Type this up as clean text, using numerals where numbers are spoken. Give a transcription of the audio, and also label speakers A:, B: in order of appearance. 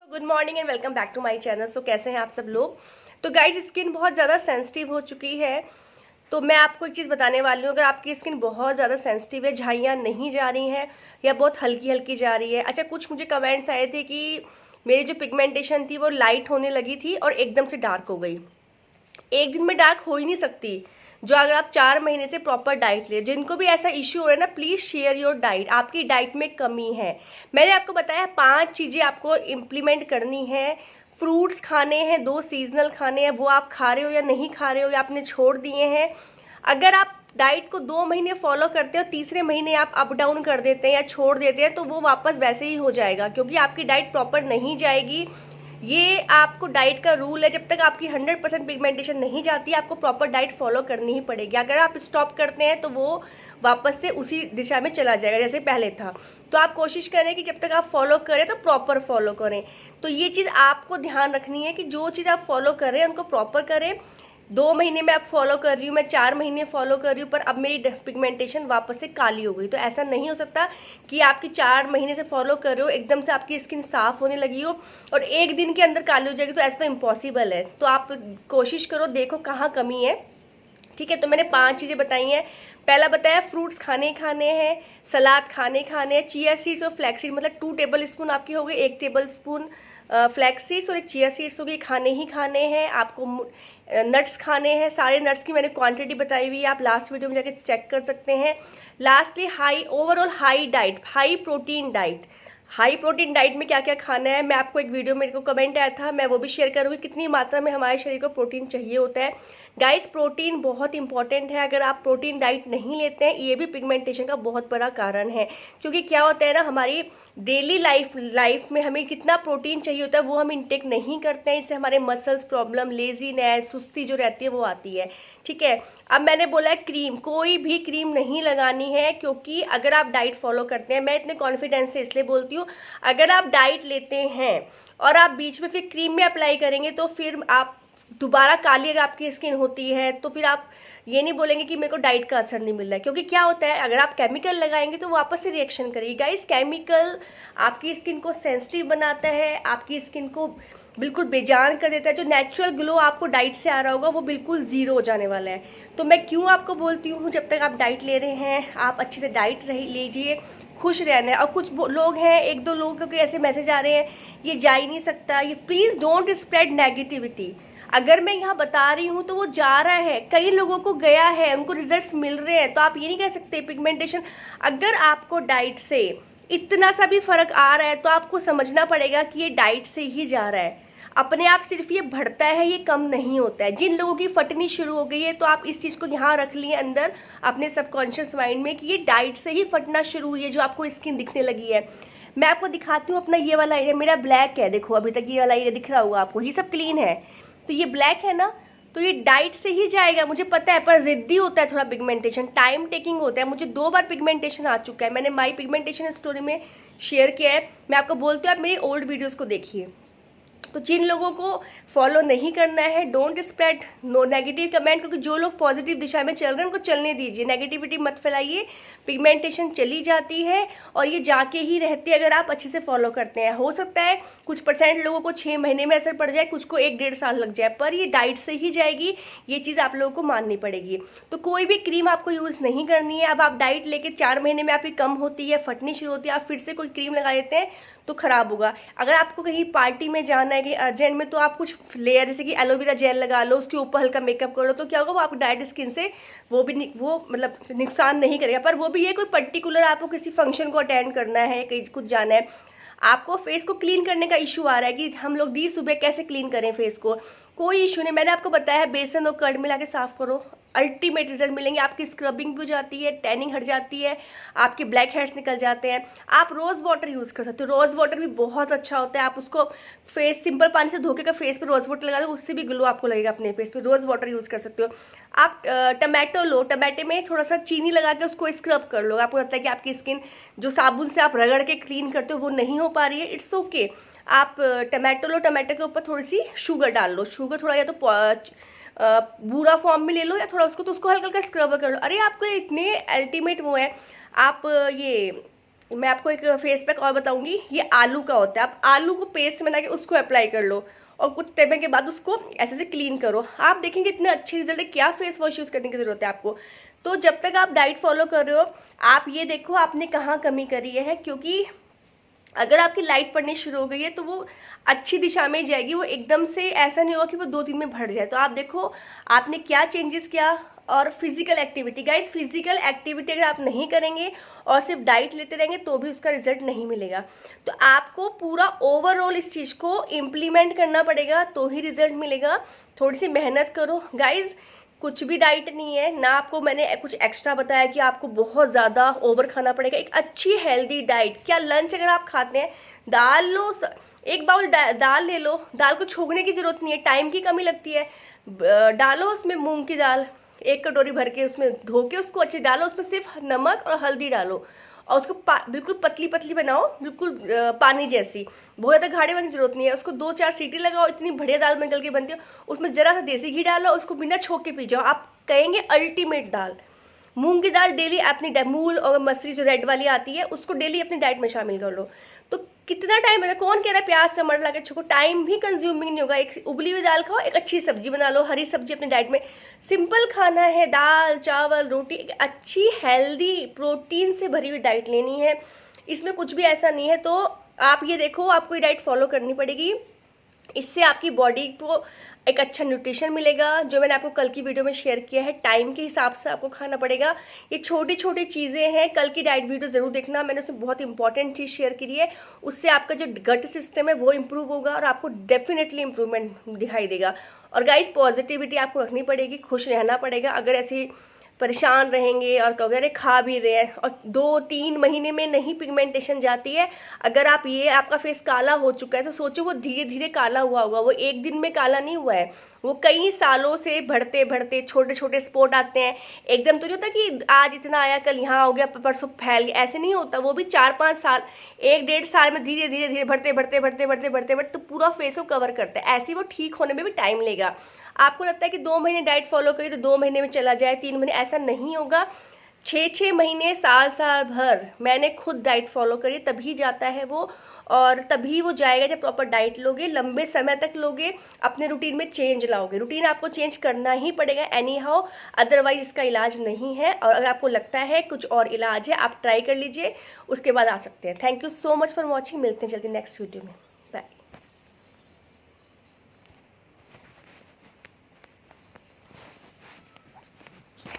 A: Good morning and welcome back to my channel. So कैसे हैं आप सब लोग। तो गाइज स्किन बहुत ज़्यादा सेंसिटिव हो चुकी है। तो मैं आपको एक चीज़ बताने वाली हूँ, अगर आपकी स्किन बहुत ज़्यादा सेंसिटिव है, झाइयाँ नहीं जा रही हैं या बहुत हल्की हल्की जा रही है। अच्छा, कुछ मुझे कमेंट्स आए थे कि मेरी जो पिगमेंटेशन थी वो लाइट होने लगी थी और एकदम से डार्क हो गई। एक दिन में डार्क हो ही नहीं सकती। जो अगर आप 4 महीने से प्रॉपर डाइट ले, जिनको भी ऐसा इश्यू हो रहा है ना, प्लीज शेयर योर डाइट। आपकी डाइट में कमी है। मैंने आपको बताया 5 चीजें आपको इम्प्लीमेंट करनी है। फ्रूट्स खाने हैं, 2 सीजनल खाने हैं, वो आप खा रहे हो या नहीं खा रहे हो या आपने छोड़ दिए हैं। अगर आप डाइट को 2 महीने फॉलो करते हो, तीसरे महीने आप अप डाउन कर देते हैं या छोड़ देते हैं, तो वो वापस वैसे ही हो जाएगा, क्योंकि आपकी डाइट प्रॉपर नहीं जाएगी। ये आपको डाइट का रूल है, जब तक आपकी 100% पिगमेंटेशन नहीं जाती आपको प्रॉपर डाइट फॉलो करनी ही पड़ेगी। अगर आप स्टॉप करते हैं तो वो वापस से उसी दिशा में चला जाएगा जैसे पहले था। तो आप कोशिश करें कि जब तक आप फॉलो करें तो प्रॉपर फॉलो करें। तो ये चीज़ आपको ध्यान रखनी है कि जो चीज़ आप फॉलो करें उनको प्रॉपर करें। 2 महीने में आप फॉलो कर रही हूँ, मैं 4 महीने फॉलो कर रही हूँ, पर अब मेरी पिगमेंटेशन वापस से काली हो गई। तो ऐसा नहीं हो सकता कि आपकी 4 महीने से फॉलो कर रहे हो, एकदम से आपकी स्किन साफ होने लगी हो और एक दिन के अंदर काली हो जाएगी। तो ऐसा तो इम्पॉसिबल है। तो आप कोशिश करो, देखो कहाँ कमी है। ठीक है, तो मैंने 5 चीज़ें बताई हैं। पहला बताया फ्रूट्स खाने खाने हैं, सलाद खाने खाने हैं, चिया सीड्स और फ्लैक्स सीड, मतलब 2 टेबल स्पून आपकी हो गई, 1 टेबल स्पून फ्लैक्स सीड्स और 1 चिया सीड्स हो गई, खाने ही खाने हैं। आपको नट्स खाने हैं, सारे नट्स की मैंने क्वांटिटी बताई हुई है, आप लास्ट वीडियो में जाके चेक कर सकते हैं। Lastly overall high diet, high protein diet. High protein diet में क्या क्या खाना है, मैं आपको एक वीडियो, मेरे को कमेंट आया था, मैं वो भी शेयर करूँगी, कितनी मात्रा में हमारे शरीर को प्रोटीन चाहिए होता है। गाइस, प्रोटीन बहुत इंपॉर्टेंट है। अगर आप प्रोटीन डाइट नहीं लेते हैं, ये भी पिगमेंटेशन का बहुत बड़ा कारण है। क्योंकि क्या होता है ना, हमारी डेली लाइफ में हमें कितना प्रोटीन चाहिए होता है वो हम इंटेक नहीं करते हैं। इससे हमारे मसल्स प्रॉब्लम, लेजीनेस, सुस्ती जो रहती है वो आती है। ठीक है, अब मैंने बोला है क्रीम, कोई भी क्रीम नहीं लगानी है, क्योंकि अगर आप डाइट फॉलो करते हैं, मैं इतने कॉन्फिडेंस से इसलिए बोलती हूँ, अगर आप डाइट लेते हैं और आप बीच में फिर क्रीम में अप्लाई करेंगे तो फिर आप दोबारा काली अगर आपकी स्किन होती है तो फिर आप ये नहीं बोलेंगे कि मेरे को डाइट का असर नहीं मिल रहा है। क्योंकि क्या होता है, अगर आप केमिकल लगाएंगे तो वापस से रिएक्शन करेगी। गाइस, केमिकल आपकी स्किन को सेंसिटिव बनाता है, आपकी स्किन को बिल्कुल बेजान कर देता है। जो नेचुरल ग्लो आपको डाइट से आ रहा होगा वो बिल्कुल ज़ीरो हो जाने वाला है। तो मैं क्यों आपको बोलती हूँ, जब तक आप डाइट ले रहे हैं आप अच्छे से डाइट लीजिए, खुश रहना है। और कुछ लोग हैं, 1-2 लोगों के ऐसे मैसेज आ रहे हैं, ये जा ही नहीं सकता, ये प्लीज़ डोंट स्प्रेड नेगेटिविटी। अगर मैं यहाँ बता रही हूँ तो वो जा रहा है, कई लोगों को गया है, उनको रिजल्ट्स मिल रहे हैं। तो आप ये नहीं कह सकते पिगमेंटेशन, अगर आपको डाइट से इतना सा भी फर्क आ रहा है तो आपको समझना पड़ेगा कि ये डाइट से ही जा रहा है। अपने आप सिर्फ ये बढ़ता है, ये कम नहीं होता है। जिन लोगों की फटनी शुरू हो गई है, तो आप इस चीज़ को यहाँ रख लिए अंदर अपने सबकॉन्शियस माइंड में कि ये डाइट से ही फटना शुरू हुई है, जो आपको स्किन दिखने लगी है। मैं आपको दिखाती हूँ अपना ये वाला एरिया, मेरा ब्लैक है, देखो अभी तक ये वाला एरिया दिख रहा होगा आपको, ये सब क्लीन है। तो ये ब्लैक है ना, तो ये डाइट से ही जाएगा, मुझे पता है, पर जिद्दी होता है थोड़ा पिगमेंटेशन, टाइम टेकिंग होता है। मुझे 2 बार पिगमेंटेशन आ चुका है, मैंने माई पिगमेंटेशन स्टोरी में शेयर किया है। मैं आपको बोलती हूँ आप मेरी ओल्ड वीडियोज़ को देखिए। तो जिन लोगों को फॉलो नहीं करना है, don't spread no negative comment, क्योंकि जो लोग पॉजिटिव दिशा में चल रहे हैं उनको चलने दीजिए, नेगेटिविटी मत फैलाइए। पिगमेंटेशन चली जाती है और ये जाके ही रहती है अगर आप अच्छे से फॉलो करते हैं। हो सकता है कुछ % लोगों को 6 महीने में असर पड़ जाए, कुछ को 1-1.5 साल लग जाए, पर ये डाइट से ही जाएगी, ये चीज़ आप लोगों को माननी पड़ेगी। तो कोई भी क्रीम आपको यूज़ नहीं करनी है। अब आप डाइट लेके 4 महीने में आपकी कम होती है, फटनी शुरू होती है, आप फिर से कोई क्रीम लगा देते हैं तो खराब होगा। अगर आपको कहीं पार्टी में जाना है, कहीं अर्जेंट में, तो आप कुछ लेयर जैसे कि एलोवेरा जेल लगा लो, उसके ऊपर हल्का मेकअप कर लो, तो क्या होगा, वो आपको डाइट स्किन से वो मतलब नुकसान नहीं करेगा। पर वो भी है, कोई पर्टिकुलर आपको किसी फंक्शन को अटेंड करना है, कहीं कुछ जाना है, आपको फेस को क्लीन करने का इशू आ रहा है कि हम लोग दी सुबह कैसे क्लीन करें फेस को, कोई इशू नहीं। मैंने आपको बताया है, बेसन और कर्ड मिला के साफ करो, अल्टीमेट रिजल्ट मिलेंगे। आपकी स्क्रबिंग भी हो जाती है, टैनिंग हट जाती है, आपके ब्लैक हेड्स निकल जाते हैं। आप रोज़ वाटर यूज़ कर सकते हो, रोज़ वाटर भी बहुत अच्छा होता है। आप उसको फेस सिंपल पानी से धोके का फेस पे रोज़ वाटर लगा दो, उससे भी ग्लो आपको लगेगा अपने फेस पे। रोज़ वाटर यूज़ कर सकते हो। आप टमाटो लो, टमाटे में थोड़ा सा चीनी लगा के उसको स्क्रब कर लो। आपको लगता है कि आपकी स्किन जो साबुन से आप रगड़ के क्लीन करते हो वो नहीं हो पा रही है, इट्स ओके। आप टमाटो लो, टमाटो के ऊपर थोड़ी सी शुगर डाल लो, शुगर थोड़ा या तो बूरा फॉर्म में ले लो या थोड़ा उसको, तो उसको हल्का हल्का स्क्रब कर लो। अरे आपको इतने अल्टीमेट वो है। आप ये मैं आपको एक फेस पैक और बताऊंगी, ये आलू का होता है। आप आलू को पेस्ट बना के उसको अप्लाई कर लो और कुछ टाइम के बाद उसको ऐसे से क्लीन करो, आप देखेंगे इतने अच्छे रिजल्ट है। क्या फेस वॉश यूज़ करने की ज़रूरत है आपको। तो जब तक आप डाइट फॉलो कर रहे हो, आप ये देखो आपने कहाँ कमी करी है, क्योंकि अगर आपकी लाइट पड़नी शुरू हो गई है तो वो अच्छी दिशा में जाएगी, वो एकदम से ऐसा नहीं होगा कि वो 2 दिन में बढ़ जाए। तो आप देखो आपने क्या चेंजेस किया। और physical activity, guys physical activity अगर आप नहीं करेंगे और सिर्फ डाइट लेते रहेंगे तो भी उसका रिजल्ट नहीं मिलेगा। तो आपको पूरा ओवरऑल इस चीज़ को इम्प्लीमेंट करना पड़ेगा तो ही रिजल्ट मिलेगा। थोड़ी सी मेहनत करो गाइज, कुछ भी डाइट नहीं है ना, आपको मैंने कुछ एक्स्ट्रा बताया कि आपको बहुत ज़्यादा ओवर खाना पड़ेगा। एक अच्छी हेल्दी डाइट, क्या लंच अगर आप खाते हैं, दाल लो, एक बाउल दाल ले लो, दाल को छोकने की जरूरत नहीं है, टाइम की कमी लगती है। डालो उसमें मूंग की दाल 1 कटोरी भर के, उसमें धो के उसको अच्छे डालो, उसमें सिर्फ नमक और हल्दी डालो और उसको बिल्कुल पतली पतली बनाओ, बिल्कुल पानी जैसी, बहुत ज़्यादा गाढ़े बनने की जरूरत नहीं है। उसको 2-4 सीटी लगाओ, इतनी बढ़िया दाल बन के बनती है। उसमें जरा सा देसी घी डालो, उसको बिना छोंक के पी जाओ, आप कहेंगे अल्टीमेट दाल। मूंग की दाल डेली अपनी मूल और मसरी जो रेड वाली आती है उसको डेली अपनी डाइट में शामिल कर लो। तो कितना टाइम है, कौन कह रहा है प्याज टमाटर ला के छोको, टाइम भी कंज्यूमिंग नहीं होगा। एक उबली हुई दाल खाओ, एक अच्छी सब्जी बना लो, हरी सब्जी अपनी डाइट में। सिंपल खाना है, दाल चावल रोटी, एक अच्छी हेल्दी प्रोटीन से भरी हुई डाइट लेनी है, इसमें कुछ भी ऐसा नहीं है। तो आप ये देखो आपको ये डाइट फॉलो करनी पड़ेगी, इससे आपकी बॉडी को एक अच्छा न्यूट्रिशन मिलेगा। जो मैंने आपको कल की वीडियो में शेयर किया है, टाइम के हिसाब से आपको खाना पड़ेगा। ये छोटी छोटी चीज़ें हैं, कल की डाइट वीडियो ज़रूर देखना, मैंने उसमें बहुत इंपॉर्टेंट चीज़ शेयर की है। उससे आपका जो गट सिस्टम है वो इम्प्रूव होगा और आपको डेफिनेटली इम्प्रूवमेंट दिखाई देगा। और गाइस पॉजिटिविटी आपको रखनी पड़ेगी, खुश रहना पड़ेगा। अगर ऐसी परेशान रहेंगे और कहोगे अरे खा भी रहे हैं और 2-3 महीने में नहीं पिगमेंटेशन जाती है, अगर आप ये आपका फेस काला हो चुका है तो सोचो वो धीरे धीरे काला हुआ होगा, वो एक दिन में काला नहीं हुआ है, वो कई सालों से बढ़ते बढ़ते छोटे छोटे स्पॉट आते हैं। एकदम तो नहीं होता कि आज इतना आया कल यहाँ हो गया परसों फैल गया, ऐसे नहीं होता। वो भी 4-5 साल 1-1.5 साल में धीरे धीरे धीरे बढ़ते बढ़ते बढ़ते बढ़ते बढ़ते बढ़ते तो पूरा फेस को कवर करता है। ऐसे वो ठीक होने में भी टाइम लेगा। आपको लगता है कि 2 महीने डाइट फॉलो करिए तो 2 महीने में चला जाए, 3 महीने, ऐसा नहीं होगा। 6-6 महीने, साल भर मैंने खुद डाइट फॉलो करी, तभी जाता है वो। और तभी वो जाएगा जब प्रॉपर डाइट लोगे, लंबे समय तक लोगे, अपने रूटीन में चेंज लाओगे। रूटीन आपको चेंज करना ही पड़ेगा एनी हाउ, अदरवाइज इसका इलाज नहीं है। और अगर आपको लगता है कुछ और इलाज है, आप ट्राई कर लीजिए, उसके बाद आ सकते हैं। Thank you so much for watching, मिलते हैं जल्दी नेक्स्ट वीडियो में।